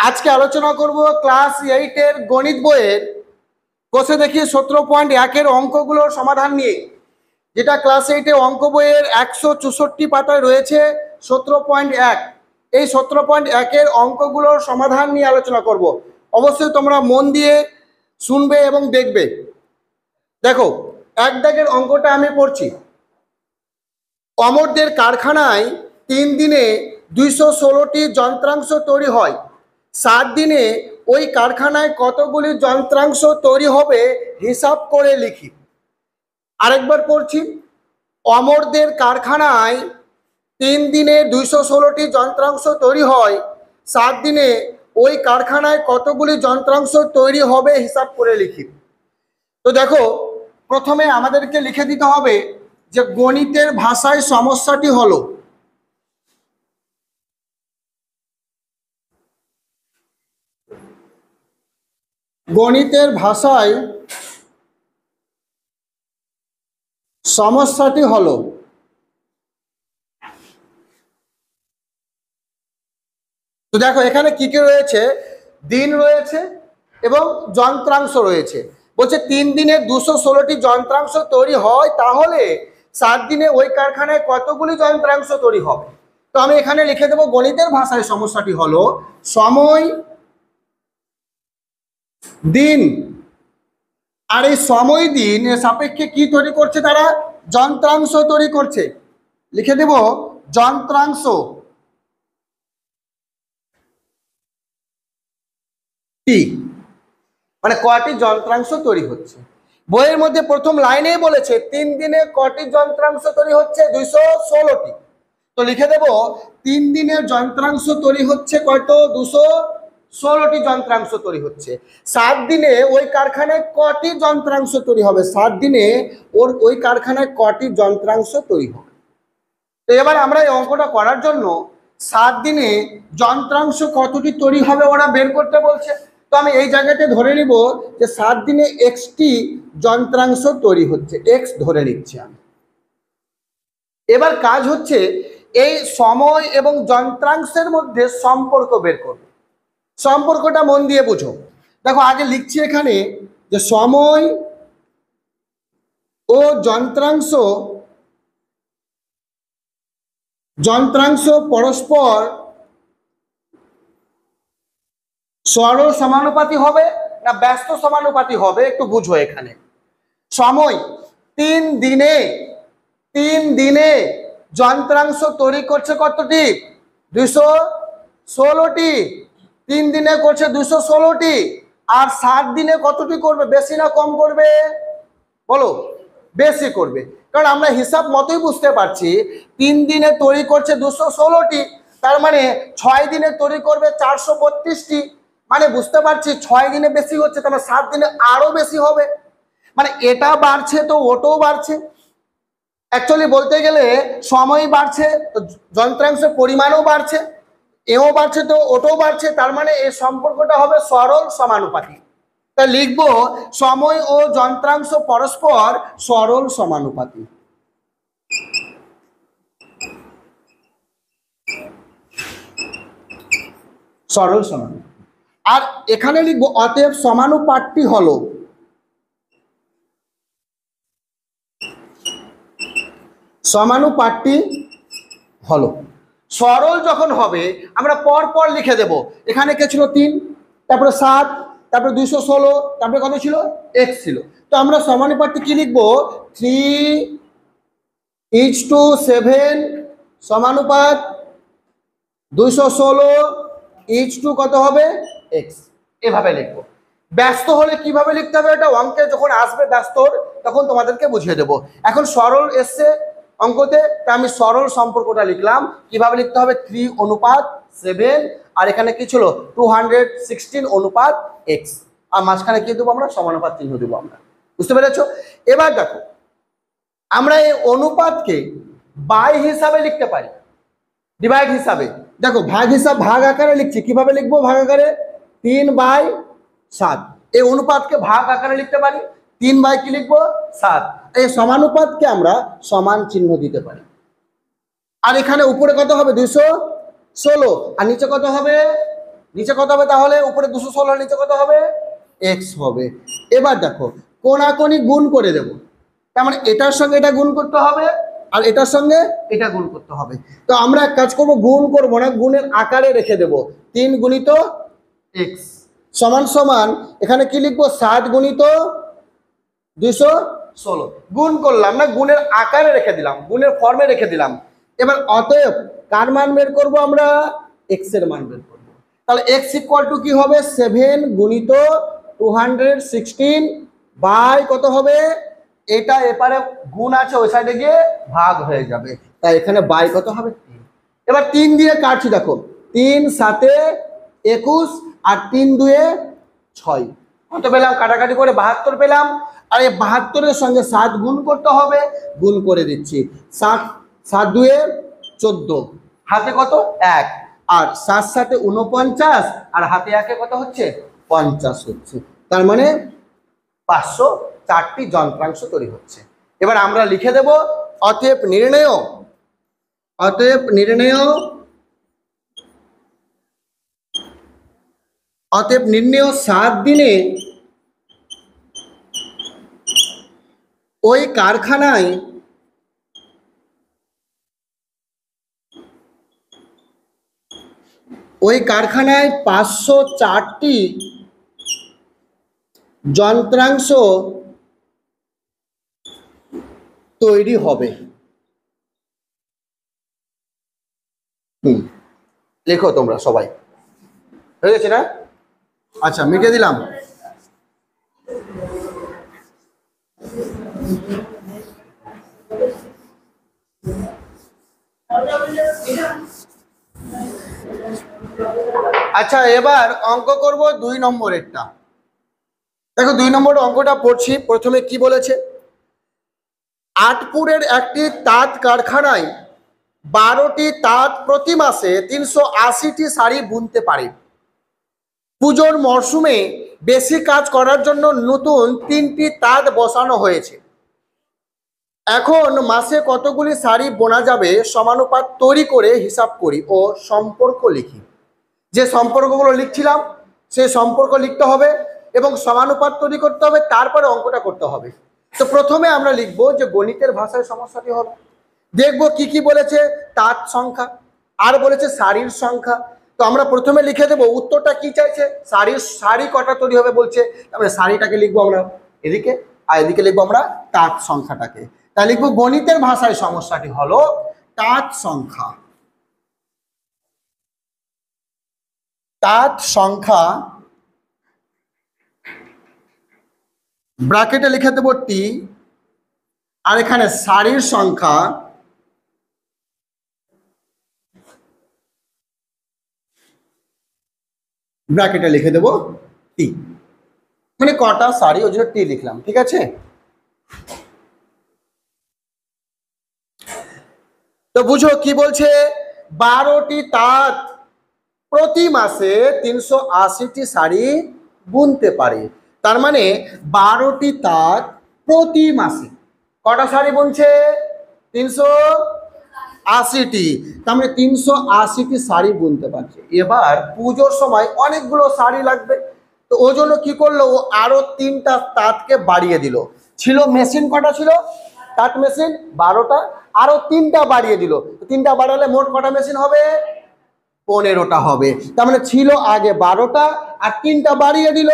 আজকে আলোচনা করব ক্লাস 8 এর গণিত বইয়ের কোষে দেখি 17.1 অঙ্কগুলোর সমাধান নিয়ে, যেটা ক্লাস 8 এ অঙ্ক বইয়ের 164 পাতায় রয়েছে 17.1। এই 17.1 এর অঙ্কগুলোর সমাধান নিয়ে আলোচনা করব। অবশ্যই তোমরা মন দিয়ে শুনবে এবং দেখবে। দেখো, এক দাগের অঙ্কটা আমি পড়ছি। অমরদের কারখানায় 3 দিনে 216টি যন্ত্রাংশ তৈরি হয়। 7 দিনে ওই কারখানায় কতগুলি যন্ত্রাংশ তৈরি হবে হিসাব করে লিখি। আরেকবার পড়ছি। অমরদের কারখানায় 3 দিনে 216টি যন্ত্রাংশ তৈরি হয়। 7 দিনে ওই কারখানায় কতগুলি যন্ত্রাংশ তৈরি হবে হিসাব করে লিখি। তো দেখো, প্রথমে আমাদেরকে লিখে দিতে হবে যে গণিতের ভাষায় সমস্যাটি হলো, গণিতের ভাষায় সমস্যাটি হলো তো দেখো, এখানে কি কি রয়েছে? দিন রয়েছে এবং যন্ত্রাংশ রয়েছে। বলছে 3 দিনে 216টি যন্ত্রাংশ তৈরি হয়, তাহলে 7 দিনে ওই কারখানায় কতগুলি যন্ত্রাংশ তৈরি হবে। তো আমি এখানে লিখে দেবো গণিতের ভাষায় সমস্যাটি হলো সময়, দিন, আর এই সময় দিন এর সাপেক্ষে কি তৈরি করছে? তারা যন্ত্রাংশ তৈরি করছে। লিখে দেব যন্ত্রাংশ। টি মানে কয়টি যন্ত্রাংশ তৈরি হচ্ছে। বইয়ের মধ্যে প্রথম লাইনেই বলেছে 3 দিনে কয়টি যন্ত্রাংশ তৈরি হচ্ছে? 216টি। তো লিখে দেব 3 দিনের যন্ত্রাংশ তৈরি হচ্ছে কত? 216টি যন্ত্রাংশ তৈরি হচ্ছে। 7 দিনে ওই কারখানায় কটি যন্ত্রাংশ তৈরি হবে? 7 দিনে ওই কারখানায় কটি যন্ত্রাংশ তৈরি হবে। তো এবার আমরা এই অঙ্কটা করার জন্য 7 দিনে যন্ত্রাংশ কতটি তৈরি হবে ওরা বের করতে বলছে। তো আমি এই জায়গাতে ধরে নিব যে 7 দিনে এক্সটি যন্ত্রাংশ তৈরি হচ্ছে, এক্স ধরে নিচ্ছি আমি। এবার কাজ হচ্ছে এই সময় এবং যন্ত্রাংশের মধ্যে সম্পর্ক বের করব। সম্পর্কটা মন দিয়ে বুঝো। দেখো, আগে লিখছি এখানে যে সময় ও যন্ত্রাংশ পরস্পর সরল সমানুপাতি হবে না ব্যস্ত সমানুপাতি হবে, একটু বুঝো। এখানে সময় 3 দিনে যন্ত্রাংশ তৈরি করছে কতটি? 216টি। 3 দিনে করছে 216টি। আর 7 দিনে কতটি করবে? বেশি না কম করবে? বলো, বেশি করবে। কারণ আমরা হিসাব মতোই বুঝতে পারছি 3 দিনে তৈরি করছে 216টি, তার মানে 6 দিনে তৈরি করবে 432টি। মানে বুঝতে পারছি 6 দিনে বেশি হচ্ছে, তাহলে 7 দিনে আরো বেশি হবে। মানে এটা বাড়ছে তো ওটাও বাড়ছে। অ্যাকচুয়ালি বলতে গেলে সময় বাড়ছে তো যন্ত্রাংশের পরিমাণও বাড়ছে, এও বাড়ছে তো ওটাও বাড়ছে। তার মানে এই সম্পর্কটা হবে সরল সমানুপাতিক। তা লিখবো সময় ও যন্ত্রাংশ পরস্পর সরল সমানুপাতিক। সরল সমানুপাতিক। আর এখানে লিখবো অতএব সমানুপাতটি হলো, সমানুপাতটি হলো। সরল যখন হবে আমরা পর পর লিখে দেব। এখানে কে ছিল? 3, তারপরে 7, তারপরে 216, তারপরে কত ছিল? x ছিল। তো আমরা সমানুপাতটি কি লিখবো? 3:7 সমানুপাত 216 কত হবে? x। এভাবে লিখবো। ব্যস্ত হলে কিভাবে লিখতে হবে এটা অঙ্কে যখন আসবে ব্যস্ত তখন তোমাদেরকে বুঝিয়ে দেবো। এখন সরল এসছে অঙ্কতে, তা আমি সরল সম্পর্কটা লিখলাম। কিভাবে লিখতে হবে? 3:7, আর এখানে কি ছিল? 216:x, আর মাঝখানে কি দেবো আমরা? সমানুপাত চিহ্ন দেবো আমরা। বুঝতে পেরেছো? এবার দেখো, আমরা এই অনুপাতকে বাই হিসাবে লিখতে পারি, ডিভাইড হিসাবে। দেখো, ভাগ আকারে লিখছি। কিভাবে লিখবো ভাগ আকারে? 3/7। এই অনুপাতকে ভাগ আকারে লিখতে পারি। 3 কি লিখবো? 7। এই সমানুপাতকে আমরা সমান চিহ্ন দিতে পারি। আর এখানে উপরে কত হবে? 216, আর নিচে কত হবে? নিচে কত হবে তাহলে? উপরে 216, নিচে কত হবে? এক্স হবে। এবার দেখো কোনাকুনি গুণ করে দেব, তার মানে এটার সঙ্গে এটা গুণ করতে হবে আর এটার সঙ্গে এটা গুণ করতে হবে। তো আমরা এক কাজ করব, গুণ করব না, গুণের আকারে রেখে দেব। 3 গুণিত এক্স সমান সমান এখানে কি লিখবো? 7 গুণিত 216। গুণ করলাম না, গুণের আকারে রেখে দিলাম, গুণের ফর্মে রেখে দিলাম। এবার অতএব কার মান বের করব আমরা? এক্স এর মান বের করব। তাহলে এক্স ইকুয়াল টু কি হবে? 7 গুণিত 216 বাই কত হবে? এটা এপারে গুণ আছে, ওই সাইডে গিয়ে ভাগ হয়ে যাবে, তাই এখানে বাই কত হবে? 3। এবার 3 দিয়ে কাটছি, দেখো 3 7 21 আর 3 2 6, কত পেলাম? কাটাকাটি করে 72 পেলাম। আর এই 72-এর সঙ্গে 7 গুণ করতে হবে, গুণ করে দিচ্ছি। 7 7 2 14, হাতে কত? 1, আর 7 7 49 আর হাতে 1 কত হচ্ছে? 50 হচ্ছে। তার মানে 504টি যন্ত্রাংশ তৈরি হচ্ছে। এবার আমরা লিখে দেব অতএব নির্ণেয়, অতএব নির্ণেয়, অতএব নির্ণেয় 7 দিনে ওই কারখানায় ওই কারখানায় 504টি যন্ত্রাংশ তৈরি হবে। লেখো তোমরা সবাই, হয়ে গেছে না? আচ্ছা, মিটিয়ে দিলাম। আচ্ছা, এবার অঙ্ক করব 2 নম্বরেরটা। দেখো 2 নম্বর অঙ্কটা পড়ছি। প্রথমে কি বলেছে? আটপুরের একটি তাঁত কারখানায় 12টি তাঁত প্রতি মাসে 380টি শাড়ি বুনতে পারে। পুজোর মরশুমে বেশি কাজ করার জন্য নতুন 3টি তাঁত বসানো হয়েছে। এখন মাসে কতগুলি শাড়ি বোনা যাবে সমানুপাত তৈরি করে হিসাব করি ও সম্পর্ক লিখি। যে সম্পর্কগুলো লিখছিলাম সেই সম্পর্ক লিখতে হবে এবং সমানুপাত তৈরি করতে হবে, তারপরে অঙ্কটা করতে হবে। তো প্রথমে আমরা লিখবো যে গণিতের ভাষায় সমস্যাটি হলো, দেখবো কি কি বলেছে। তাঁত সংখ্যা আর বলেছে শাড়ির সংখ্যা। তো আমরা প্রথমে লিখে দেবো উত্তরটা কি চাইছে, শাড়ি কটা তৈরি হবে বলছে। তারপরে শাড়িটাকে লিখবো আমরা এদিকে আর এদিকে লিখবো আমরা তাঁত সংখ্যাটাকে। তাই লিখবো গণিতের ভাষায় সমস্যাটি হলো তাঁত সংখ্যা। তাঁত সংখ্যা ব্র্যাকেটে লিখে দেবো টি, আর এখানে শাড়ির সংখ্যা ব্র্যাকেটে লিখে দেবো টি, মানে কটা শাড়ি ওই জন্য টি লিখলাম। ঠিক আছে? তো বুঝো কি বলছে, 12টি তাঁত প্রতি মাসে 380টি শাড়ি বুনতে পারে। তার মানে 12টি তাঁত প্রতি মাসে কটা শাড়ি বুনছে? 380টি। তার মানে 380টি শাড়ি বুনতে পারছে। এবার পুজোর সময় অনেকগুলো শাড়ি লাগবে, তো ওই জন্য কি করলো, ও আরো 3টা তাঁতকে বাড়িয়ে দিল। ছিল মেশিন কটা ছিল? তাঁত মেশিন 12টা, আরো 3টা বাড়িয়ে দিল। 3টা বাড়ালে মোট কটা মেশিন হবে? 15টা হবে। তার মানে ছিল আগে 12টা আর 3টা বাড়িয়ে দিল,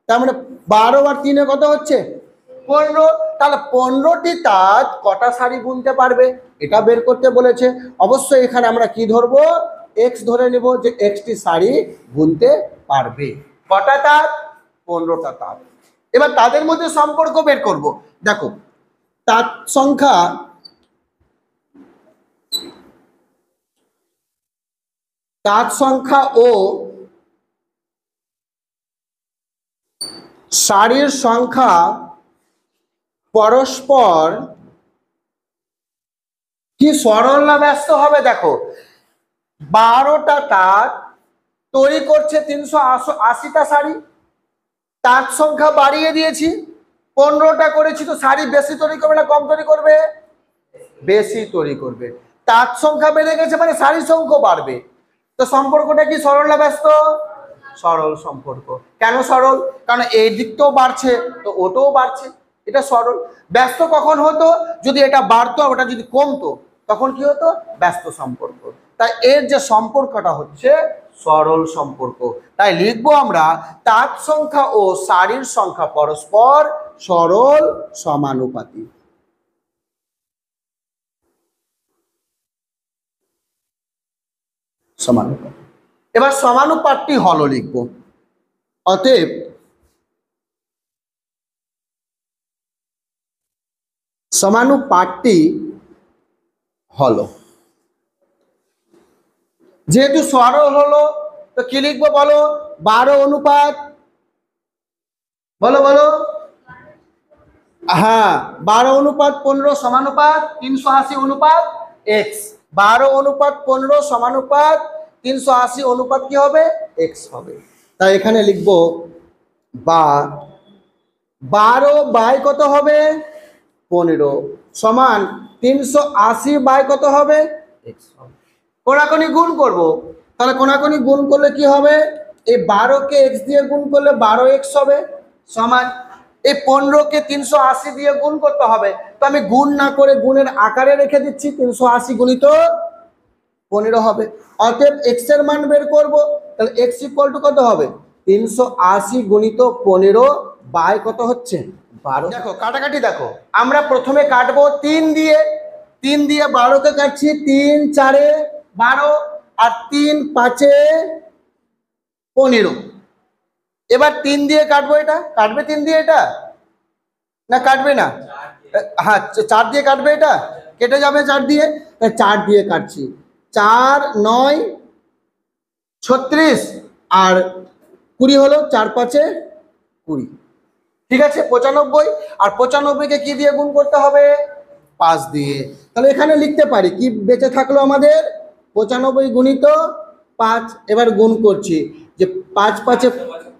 তার মানে 12 আর 3-এ কত হচ্ছে? 15। তাহলে 15টি তাঁত কটা শাড়ি বুনতে পারবে এটা বের করতে বলেছে। অবশ্যই এখানে আমরা কি ধরবো? এক্স ধরে নেব, যে এক্সটি শাড়ি বুনতে পারবে। কটা তাঁত? 15টা তাঁত। এবার তাদের মধ্যে সম্পর্ক বের করব। দেখো তাঁত সংখ্যা ও শাড়ির সংখ্যা পরস্পর কি সরল না ব্যস্ত হবে? দেখো 12টা তাঁত তৈরি করছে 380টা শাড়ি, তাঁত সংখ্যা বাড়িয়ে দিয়েছি, 15টা করেছি, তো শাড়ি বেশি তৈরি করবে না কম তৈরি করবে? বেশি তৈরি করবে। তাঁত সংখ্যা বেড়ে গেছে মানে শাড়ির সংখ্যা বাড়বে। তো তো সম্পর্কটা কি সরল না ব্যস্ত? সরল সম্পর্ক। কেন সরল? কারণ এই দিকটাও বাড়ছে তো ওটাও বাড়ছে, এটা সরল। ব্যস্ত কখন হতো? যদি এটা বাড়তো আর ওটা যদি কমতো তখন কি হতো? ব্যস্ত সম্পর্ক। তাই এর যে সম্পর্কটা হচ্ছে সরল সম্পর্ক। তাই লিখবো আমরা তাপ সংখ্যা ও সারির সংখ্যা পরস্পর সরল সমানুপাতিক। সমানুপাত। এবার সমানুপাতটি হলো লিখব। অতএব সমানুপাতটি হলো, যেহেতু সরল হলো তো কি লিখবো বলো? 12 অনুপাত, বলো বলো, হ্যাঁ 12 অনুপাত 15 সমানুপাত 380 অনুপাত এক্স। 12 অনুপাত 15 সমানুপাত 380 অনুপাত কি হবে? এক্স হবে। তাই এখানে লিখবো বা 12 বাই কত হবে? 15 সমান 380 বাই কত হবে? এক্স হবে। কোনাকুনি গুণ করব, তাহলে কোনাকুনি গুণ করলে কি হবে? এই 12 কে এক্স দিয়ে গুণ করলে 12 এক্স হবে সমান এই 15 কে 380 দিয়ে গুণ করতে হবে। তো আমি গুণ না করে গুণের আকারে রেখে দিচ্ছি, 380 গুণিত 15 হবে। অতএব এক্স এর মান বের করব, তাহলে এক্স ইকুয়াল টু কত হবে? 380 গুণিত 15 বাই কত হচ্ছে? 12। দেখো কাটাকাটি দেখো, আমরা প্রথমে কাটবো 3 দিয়ে, 3 দিয়ে 12 কে কাটছি, 3 4 12 আর 3 5 15। এবার 3 দিয়ে কাটবো, এটা কাটবে 3 দিয়ে, এটা না কাটবে না? হ্যাঁ 4 দিয়ে কাটবে, এটা কেটে যাবে 4 দিয়ে, 4 দিয়ে কাটছি। 4 9 36 আর 20 হলো, 4 5 20। ঠিক আছে 95। আর 95 কে কি দিয়ে গুণ করতে হবে? 5 দিয়ে। তাহলে এখানে লিখতে পারি কি বেঁচে থাকলো আমাদের? 95 গুণিত 5। এবার গুণ করছি যে 5 5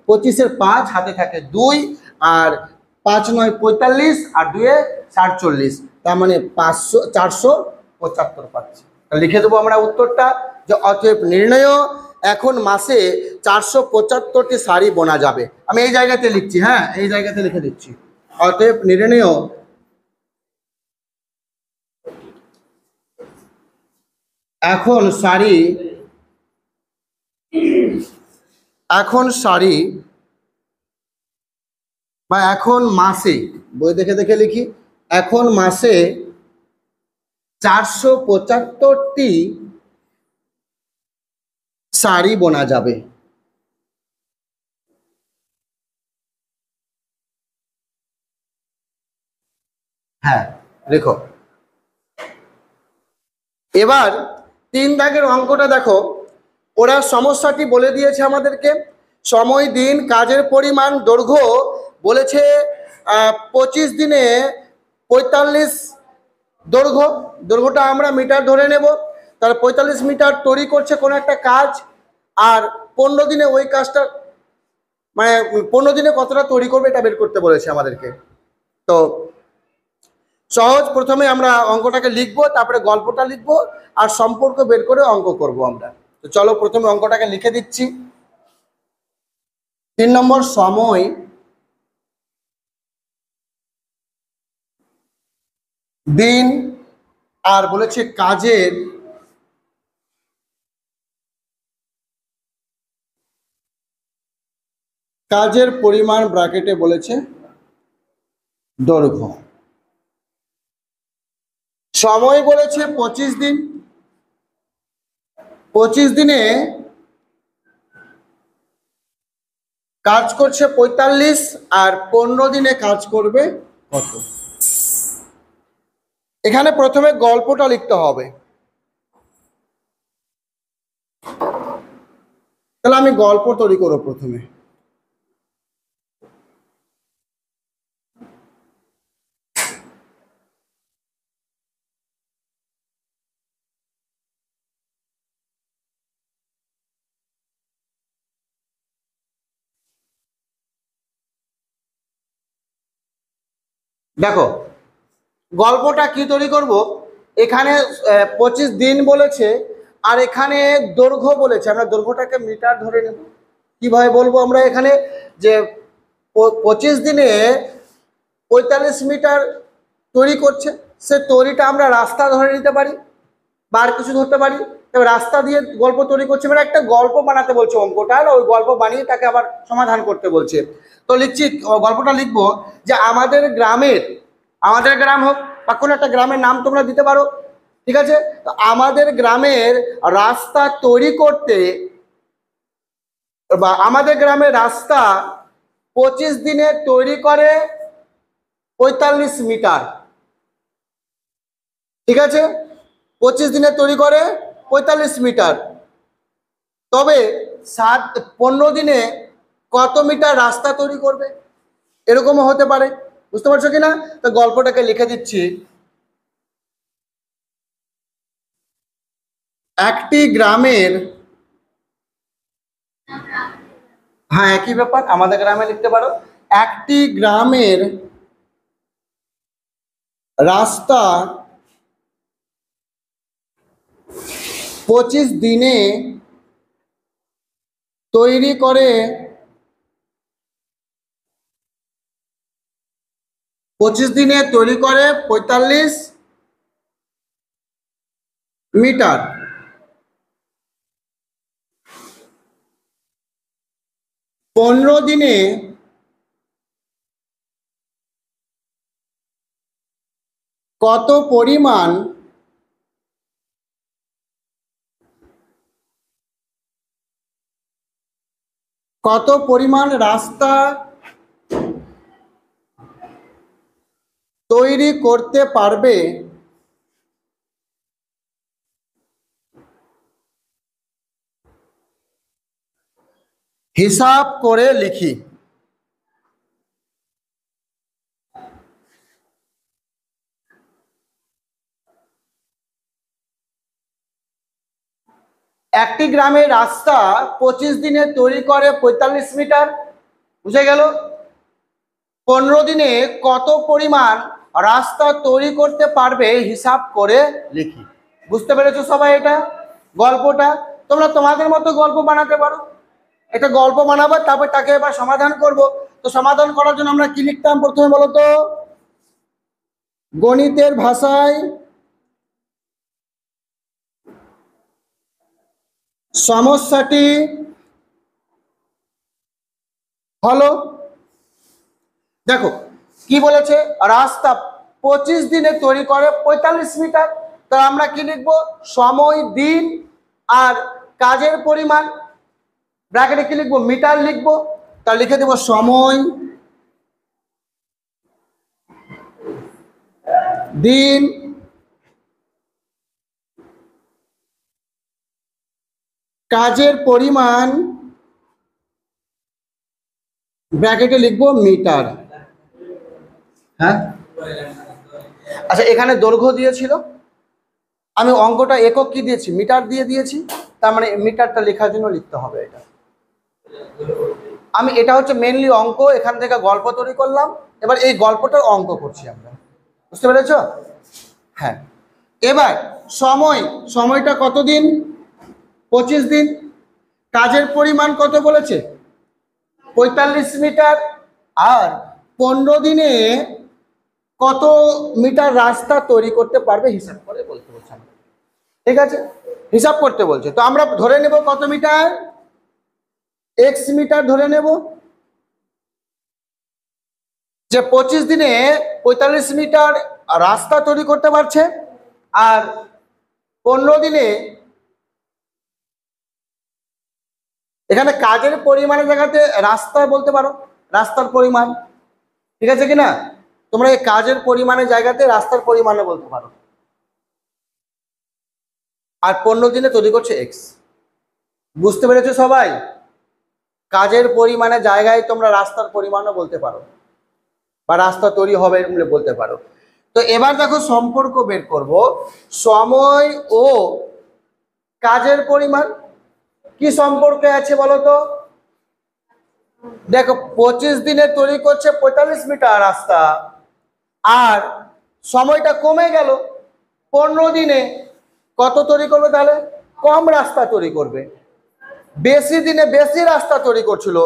25 5 হাতে থাকে 2 আর 5 9 45 আর 2 47, তার মানে 500 475 পাচ্ছি। লিখে দেবো আমরা উত্তরটা যে অতএব নির্ণয় এখন মাসে 475টি শাড়ি বোনা যাবে। আমি এই জায়গাতে লিখছি, হ্যাঁ এই জায়গাতে লিখে দিচ্ছি। অতএব নির্ণয় এখন শাড়ি, এখন শাড়ি বা এখন মাসে, বই দেখে দেখে লিখি, এখন মাসে 475টি শাড়ি বোনা যাবে। হ্যাঁ দেখো এবার 3 দাগের অঙ্কটা দেখো, ওরা সমস্যাটি বলে দিয়েছে আমাদেরকে। সময়, দিন, কাজের পরিমাণ, দৈর্ঘ্য বলেছে 25 দিনে 45 দৈর্ঘ্য। দৈর্ঘ্যটা আমরা মিটার ধরে নেব। তাহলে 45 মিটার তৈরি করছে কোনো একটা কাজ, আর 15 দিনে ওই কাজটা, মানে 15 দিনে কতটা তৈরি করবে এটা বের করতে বলেছে আমাদেরকে। তো সহজ, প্রথমে আমরা অঙ্কটাকে লিখবো, তারপরে গল্পটা লিখবো আর সম্পর্ক বের করে অঙ্ক করব আমরা। তো চলো প্রথমে অঙ্কটাকে লিখে দিচ্ছি। 3 নম্বর সময়, দিন আর বলেছে কাজের পরিমাণ ব্র্যাকেটে বলেছে দৈর্ঘ্য। সময় বলেছে 25 দিন, 25 দিনে কাজ করছে 45 আর 15 দিনে কাজ করবে কত? এখানে প্রথমে গল্পটা লিখতে হবে। তাহলে আমি গল্প তৈরি করব প্রথমে। দেখো গল্পটা কি তৈরি করব, এখানে 25 দিন বলেছে আর এখানে দৈর্ঘ্য বলেছে, আমরা দৈর্ঘ্যটাকে মিটার ধরে নেব। কিভাবে বলবো আমরা এখানে, যে 25 দিনে 45 মিটার তৈরি করছে, সে তৈরিটা আমরা রাস্তা ধরে নিতে পারি বা আর কিছু ধরতে পারি। তবে রাস্তা দিয়ে গল্প তৈরি করছে, মানে একটা গল্প বানাতে বলছে অঙ্কটা, আর ওই গল্প বানিয়ে তাকে আবার সমাধান করতে বলছে। তো লিখছি, গল্পটা লিখবো যে আমাদের গ্রামের, আমাদের গ্রাম হোক বা কোনো একটা গ্রামের নাম তোমরা দিতে পারো, ঠিক আছে। তো আমাদের গ্রামের রাস্তা তৈরি করতে, বা আমাদের গ্রামের রাস্তা 25 দিনে তৈরি করে 45 মিটার, ঠিক আছে। 25 দিনে তৈরি করে 45 মিটার। তবে 15 দিনে কত মিটার রাস্তা তৈরি করবে, এরকমও হতে পারে। বুঝতে পারছো কিনা? তো গল্পটাকে লিখে দিচ্ছি। একটি গ্রামের, হ্যাঁ একই ব্যাপার, আমাদের গ্রামে লিখতে পারো। একটি গ্রামের রাস্তা 25 দিনে তৈরি করে 45 মিটার। 15 দিনে কত পরিমাণ রাস্তা তৈরি করতে পারবে হিসাব করে লিখি। একটি গ্রামের রাস্তা 25 দিনে তৈরি করে 45 মিটার, বুঝে গেল। 15 দিনে কত পরিমাণ রাস্তা তৈরি করতে পারবে হিসাব করে লিখি। বুঝতে পেরেছো সবাই? এটা গল্পটা তোমরা তোমাদের মতো গল্প বানাতে পারো। একটা গল্প বানাবো, তারপর তাকে এবার সমাধান করব। তো সমাধান করার জন্য আমরা কি লিখতাম প্রথমে বলো তো? গণিতের ভাষায় সমস্যাটি হলো, দেখো কি বলেছে, রাস্তা 25 দিনে তৈরি করে 45 মিটার। তো আমরা কি লিখবো? সময়, দিন আর কাজের পরিমাণ, ব্র্যাকেটে কি লিখবো? মিটার লিখবো। তা লিখে দেবো সময়, দিন, কাজের পরিমাণ, ব্র্যাকেটে লিখবো মিটার। হ্যাঁ আচ্ছা, এখানে দৈর্ঘ্য দিয়েছিল, আমি অঙ্কটা একক কি দিয়েছি? মিটার দিয়ে দিয়েছি। তার মানে মিটারটা লেখার জন্য লিখতে হবে এটা। আমি এটা হচ্ছে মেনলি অঙ্ক, এখান থেকে গল্প তৈরি করলাম, এবার এই গল্পটার অঙ্ক করছি আমরা। বুঝতে পেরেছ? হ্যাঁ। এবার সময়টা কত দিন? 25 দিন। কাজের পরিমাণ কত বলেছে? 45 মিটার। আর 15 দিনে কত মিটার রাস্তা তৈরি করতে পারবে হিসাব করে বলতে বলছে। ঠিক আছে, হিসাব করতে বলছে। তো আমরা ধরে নেব কত মিটার? এক্স মিটার ধরে নেব, যে 25 দিনে 45 মিটার রাস্তা তৈরি করতে পারছে। আর 15 দিনে, এখানে কাজের পরিমাণের জায়গাতে রাস্তা বলতে পারো, রাস্তার পরিমাণ। ঠিক আছে কিনা? তোমরা এই কাজের পরিমাণের জায়গাতে রাস্তার পরিমাণে বলতে পারো। আর 15 দিনে তৈরি করছে এক্স। বুঝতে পেরেছো সবাই? কাজের পরিমাণের জায়গায় তোমরা রাস্তার পরিমাণও বলতে পারো, বা রাস্তা তৈরি হবে বলে বলতে পারো। তো এবার দেখো সম্পর্ক বের করব, সময় ও কাজের পরিমাণ কি সম্পর্কে আছে বলো তো? দেখো 25 দিনে তৈরি করছে 45 মিটার রাস্তা, আর সময়টা কমে গেল, 15 দিনে কত তৈরি করবে তাহলে? কম রাস্তা তৈরি করবে। বেশি দিনে বেশি রাস্তা তৈরি করছিল,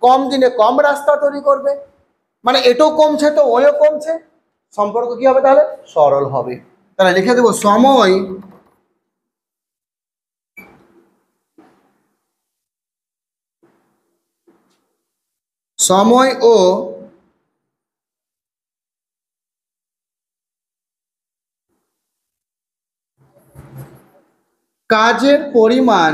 কম দিনে কম রাস্তা তৈরি করবে। মানে এটাও কমছে তো ওইও কমছে, সম্পর্ক কি হবে তাহলে? সরল হবে। তাহলে লিখে দেবো সময় ও কাজের পরিমাণ,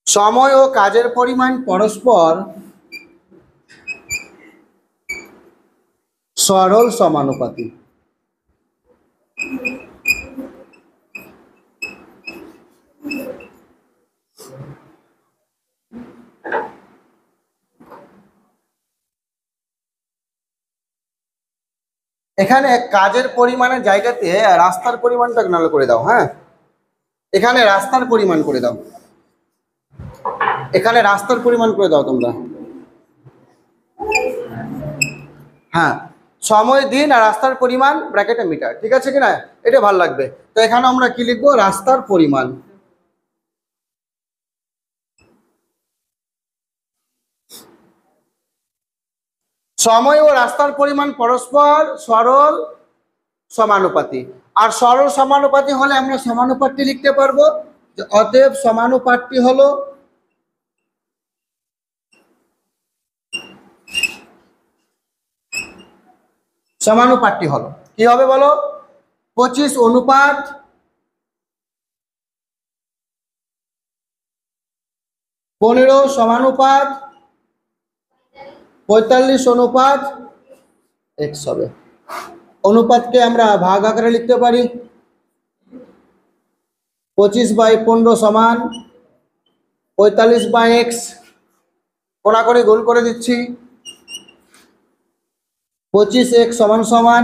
সময় ও কাজের পরিমাণ পরস্পর সরল সমানুপাতিক। এখানে কাজের পরিমাণের জায়গাতে রাস্তার পরিমাণটা নাল করে দাও। হ্যাঁ, এখানে রাস্তার পরিমাণ করে দাও, এখানে রাস্তার পরিমাণ করে দাও তোমরা। হ্যাঁ, সময় দিন আর রাস্তার পরিমাণ ব্র্যাকেটে মিটার, ঠিক আছে কিনা? এটা ভালো লাগবে। তো এখানে আমরা কি লিখবো? রাস্তার পরিমাণ। সময় ও রাস্তার পরিমাণ পরস্পর সরল সমানুপাতি। আর সরল সমানুপাতি হলে আমরা সমানুপাতটি লিখতে পারবো যে অতএব সমানুপাতটি হলো সমানুপাতটি হলো কি হবে বলো? 25 অনুপাত 15 সমানুপাত 45 অনুপাত x হবে। অনুপাতকে আমরা ভাগ আকারে লিখতে পারি, 25/15 সমান 45/x। কোনাকুনি গুণ করে দিচ্ছি, 25x সমান সমান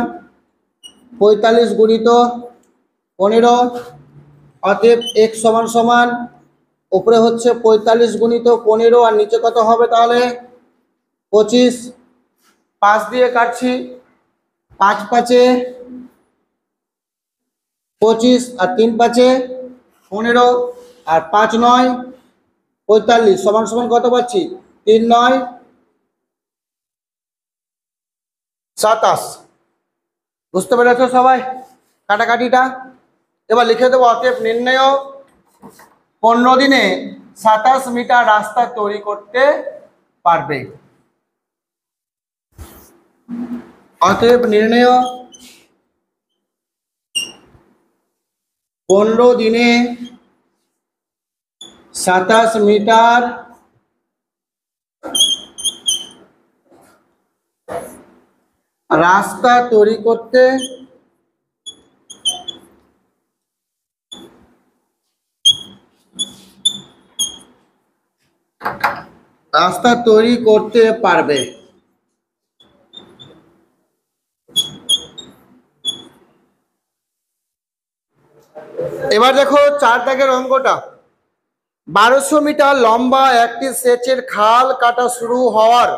45 গুণিত 15, অতএব x সমান সমান উপরে হচ্ছে 45 গুণিত 15 আর নিচে কত হবে তাহলে? 25। 5 দিয়ে কাটছি, 5 5 25 আর 3 5 15 আর 5 9 45 সমান সমান কত পাচ্ছি? 3 9 27। বুঝতে পেরেছো সবাই কাটাকাটিটা? এবার লিখে দেবো অতএব নির্ণয় 15 দিনে 27 মিটার রাস্তা তৈরি করতে পারবে। অতএব নির্ণয় 15 দিনে 27 মিটার রাস্তা তৈরি করতে পারবে। এবার দেখো 4 দাগের অঙ্কটা। 1200 মিটার লম্বা একটি সেচের খাল কাটা শুরু হওয়ার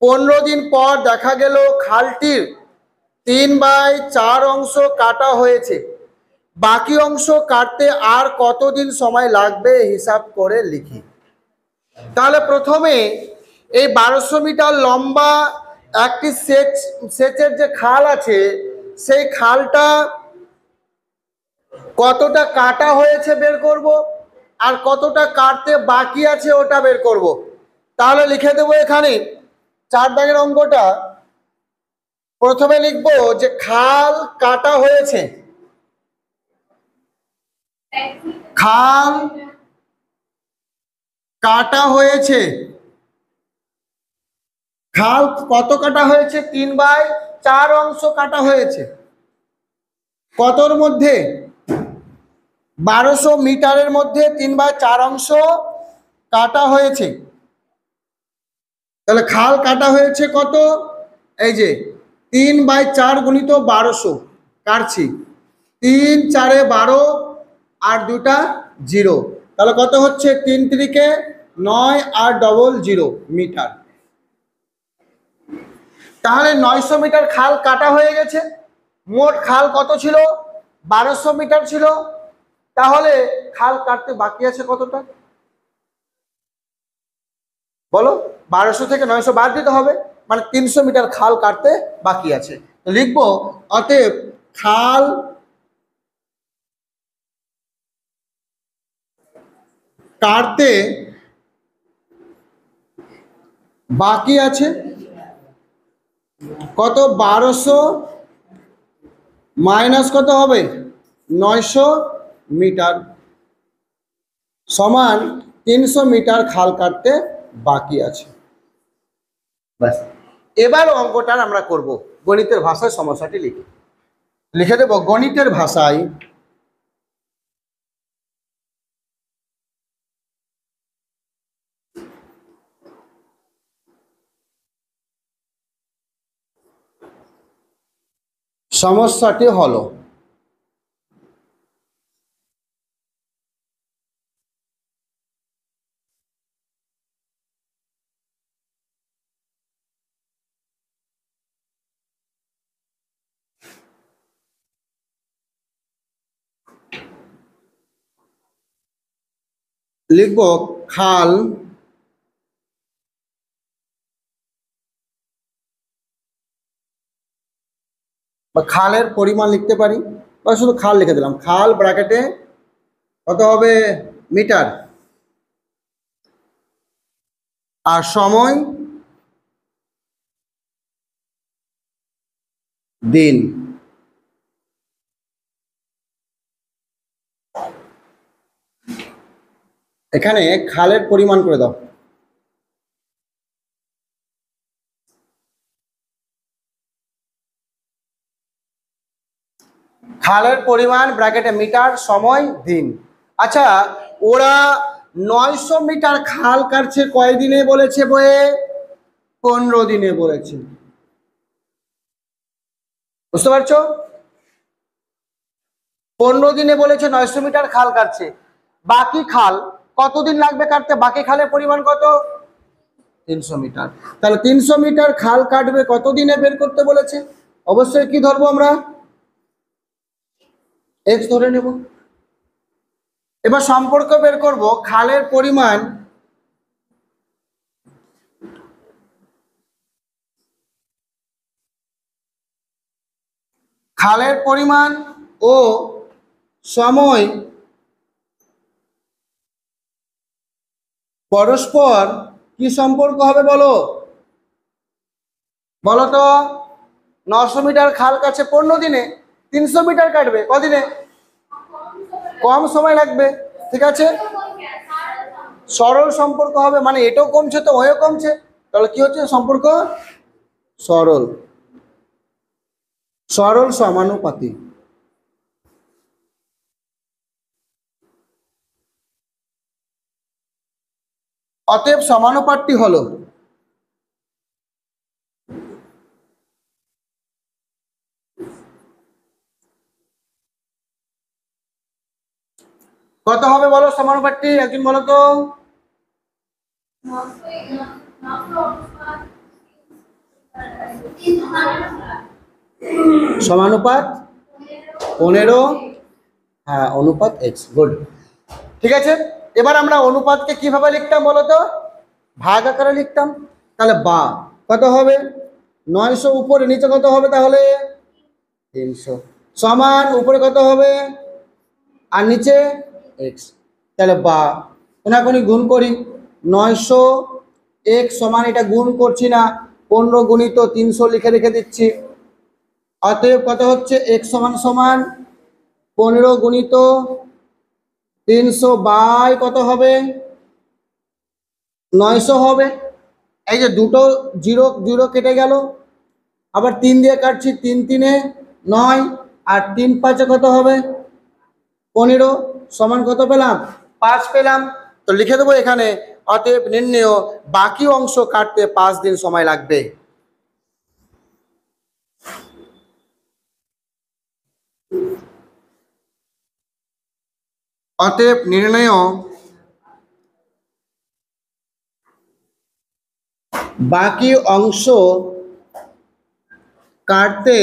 15 দিন পর দেখা গেল খালটির 3/4 অংশ কাটা হয়েছে। বাকি অংশ কাটতে আর কতদিন সময় লাগবে হিসাব করে লিখি। তাহলে প্রথমে এই 1200 মিটার লম্বা একটি সেচের যে খাল আছে সেই খালটা কতটা কাটা হয়েছে বের করব, আর কতটা কাটতে বাকি আছে ওটা বের করব। তাহলে লিখে দেবো এখানে 4 দাগের অঙ্কটা। প্রথমে লিখব যে খাল কাটা হয়েছে, খাল কাটা হয়েছে। খাল কত কাটা হয়েছে? 3/4 অংশ কাটা হয়েছে। কতর মধ্যে? 1200 মিটারের মধ্যে 3/4 অংশ কাটা হয়েছে। তাহলে খাল কাটা হয়েছে কত? এই যে 3/4 গুণিত 1200 কাটছি, 3 4 12 আর 2টা 0, তাহলে কত হচ্ছে? 3 3 9 আর ডবল 0 মিটার। তাহলে 900 মিটার খাল কাটা হয়ে গেছে। মোট খাল কত ছিল? 1200 মিটার ছিল। তাহলে খাল কাটতে বাকি আছে কতটা বলো? 1200 থেকে 900 বাদ দিতে হবে, মানে 300 মিটার খাল কাটতে বাকি আছে। তো লিখবো অতএব খাল কাটতে বাকি আছে কত? 1200 মাইনাস কত হবে? 900 মিটার সমান 300 মিটার খাল কাটতে বাকি আছে। ব্যাস, এবার অঙ্কটার আমরা করব গণিতের ভাষায় সমস্যাটি লিখে দেব গণিতের ভাষায়। সমস্যাটি হলো লিখব খাল বা খালের পরিমাণ লিখতে পারি, বা শুধু খাল লিখে দিলাম। খাল ব্র্যাকেটে কত হবে? মিটার, আর সময় দিন। এখানে খালের পরিমাণ করে দাও। খালের পরিমাণ ব্র্যাকেটে মিটার, সময় দিন। আচ্ছা, ওরা 900 মিটার খাল কাটছে কয় দিনে বলেছে বইয়ে? 15 দিনে বলেছে। বুঝতে পারছো? 15 দিনে বলেছে 900 মিটার খাল কাটছে। বাকি খাল কতদিন লাগবে কাটতে? বাকি খালের পরিমাণ কত? 300 মিটার। তাহলে 300 মিটার খাল কাটবে কত দিনে বের করতে বলেছে? অবশ্যই কি ধরবো আমরা? এক্স ধরে নেব। এবার সম্পর্ক বের করব খালের পরিমাণ ও সময় পরস্পর কি সম্পর্ক হবে বলো? বলো তো। 900 মিটার খাল কাটছে 15 দিনে, 300 মিটার কাটবে কদিনে? কম সময় লাগবে। ঠিক আছে, সরল সম্পর্ক হবে, মানে এটাও কমছে তো ওও কমছে, তাহলে কি হচ্ছে সম্পর্ক? সরল। সরল সমানুপাতিক। অতএব সমানুপাতটি হলো কত হবে বলো? সমানুপাতটি একজন বলো তো। সমানুপাত 15, হ্যাঁ অনুপাত এক্স। গুড, ঠিক আছে। এবার আমরা অনুপাতকে কিভাবে লিখতাম বলো তো? ভাগ আকারে লিখতাম। তাহলে বা কত হবে? 900 উপরে, নিচে কত হবে তাহলে? 300, সমান উপরে কত হবে আর নিচে এক্স। তাহলে বা কোনাকুনি গুণ করি। 900 এক্স সমান, এটা গুণ করছি না, 15 গুণিত 300 লিখে রেখে দিচ্ছি। অতএব কত হচ্ছে? এক্স সমান সমান 15 গুণিত 300 বাই কত হবে? 900 হবে। এই যে দুটো জিরো জিরো কেটে গেল, আবার 3 দিয়ে কাটছি, 3 3 9, আর 3 5 কত হবে? 15, সমান কত পেলাম? 5 পেলাম। তো লিখে দেবো এখানে অতএব নির্ণেয় বাকি অংশ কাটতে 5 দিন সময় লাগবে। অতএব নির্ণেয় বাকি অংশ কাটতে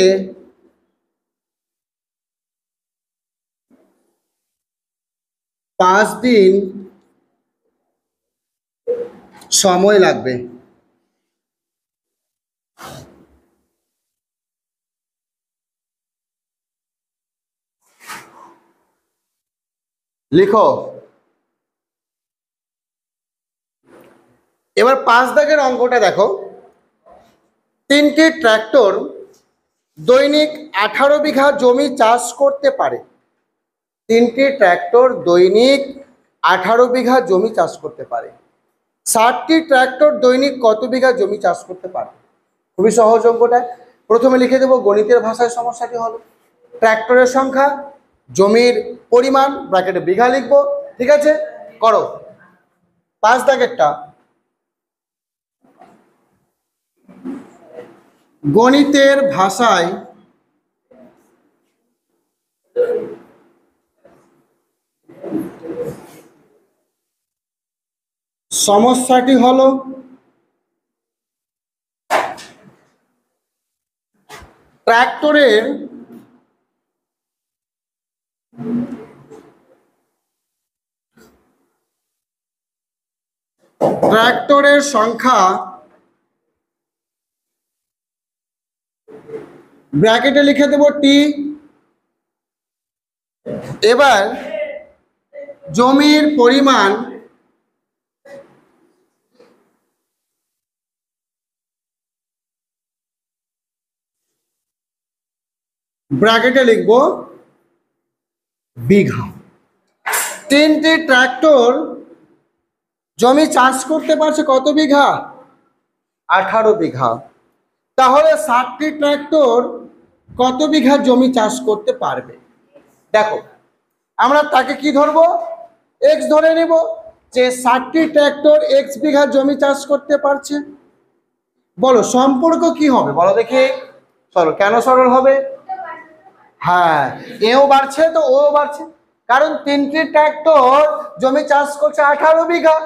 5 দিন সময় লাগবে। লিখো। এবার 5 দাগের অঙ্কটা দেখো। 3টি ট্রাক্টর দৈনিক 18 বিঘা জমি চাষ করতে পারে। 3টি ট্রাক্টর দৈনিক 18 বিঘা জমি চাষ করতে পারে। 60টি ট্রাক্টর দৈনিক কত বিঘা জমি চাষ করতে পারে? খুবই সহজ অঙ্কটা। প্রথমে লিখে দেবো গণিতের ভাষায় সমস্যাটি হলো ট্রাক্টরের সংখ্যা, জমির পরিমাণ, ব্র্যাকেটে বিঘা লিখবো। ঠিক আছে, করো। 5 দাগেরটা গণিতের ভাষায় সমস্যাটি হলো ট্রাক্টরের সংখ্যা, ব্র্যাকেটে লিখে দেব টি। এবার জমির পরিমাণ, ব্র্যাকেটে লিখব বিঘা। 3টি ট্রাক্টর জমি চাষ করতে পারছে কত বিঘা? 18 বিঘা। তাহলে 60টি ট্রাক্টর কত বিঘা জমি চাষ করতে পারবে? দেখো, আমরা তাকে কি ধরবো? এক্স ধরে নেব, যে 60টি ট্রাক্টর এক্স বিঘা জমি চাষ করতে পারছে। বলো সম্পর্ক কি হবে বলো দেখি। সরল। কেন সরল হবে? হ্যাঁ, এও বাড়ছে তো ও বাড়ছে, কারণ 3টি ট্রাক্টর জমি চাষ করছে 18 বিঘা,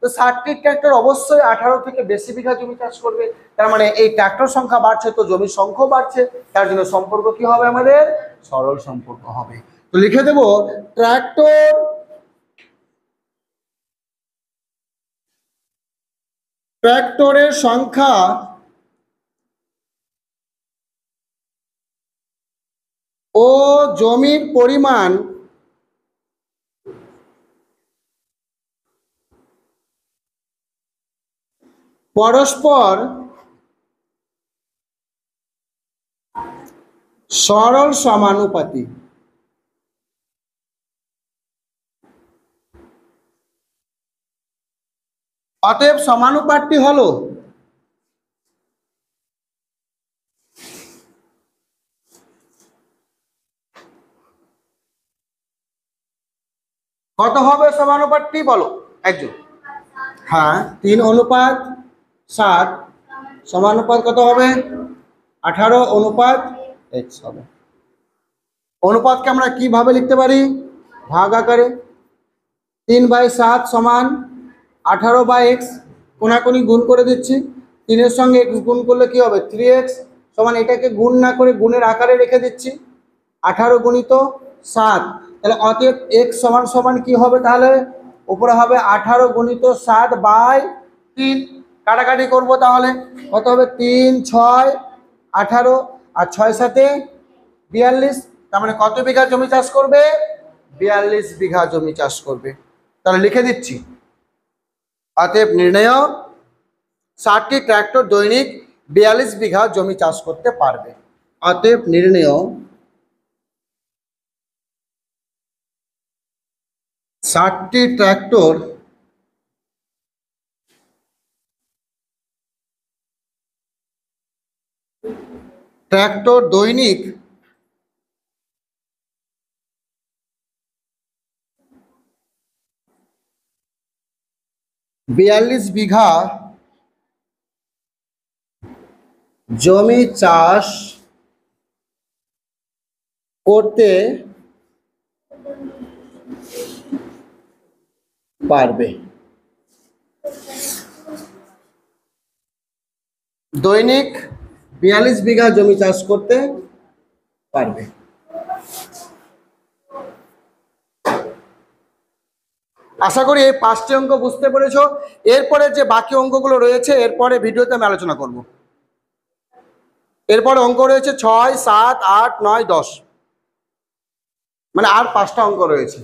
তো 60টি ট্রাক্টর অবশ্যই 18 থেকে বেশি বিঘা জমি চাষ করবে। তার মানে এই ট্রাক্টর সংখ্যা বাড়ছে তো জমির সংখ্যাও বাড়ছে, তার জন্য সম্পর্ক কি হবে আমাদের? সরল সম্পর্ক হবে। তো লিখে দেব ট্রাক্টরের সংখ্যা ও জমির পরিমাণ পরস্পর সরল সমানুপাতিক। অতএব সমানুপাতটি হলো কত হবে সমানুপাতটি বলো একজন? হ্যাঁ, 3:7 সমানুপাত কত হবে? 18:x হবে। অনুপাতকে আমরা কিভাবে লিখতে পারি? ভাগ আকারে। 3/7 সমান 18/x, কোনাকুনি গুণ করে দিচ্ছি। 3-এর সঙ্গে x গুণ করলে কি হবে? 3x সমান, এটাকে গুণ না করে গুণের আকারে রেখে দিচ্ছি 18 গুণিত 7। তাহলে অতএব x সমান সমান কি হবে? তাহলে উপরে হবে 18 গুণিত 7/3। কাটাকাটি করবো, তাহলে কত হবে? 3, 6, 18 আর 6 7 42। তার মানে কত বিঘা জমি চাষ করবে? 42 বিঘা জমি চাষ করবে। তাহলে লিখে দিচ্ছি, অতএব নির্ণয় 60টি ট্রাক্টর দৈনিক 42 বিঘা জমি চাষ করতে পারবে। অতএব নির্ণয় 60টি ট্রাক্টর দৈনিক 42 বিঘা জমি চাষ করতে পারবে। দৈনিক 42 বিঘা জমি চাষ করতে পারবে। আশা করি এই 5টি অঙ্ক বুঝতে পেরেছো। এরপরে যে বাকি অঙ্কগুলো রয়েছে এরপরে ভিডিওতে আমি আলোচনা করব। এরপরে অঙ্ক রয়েছে 6, 7, 8, 9, 10, মানে আর 5টা অঙ্ক রয়েছে।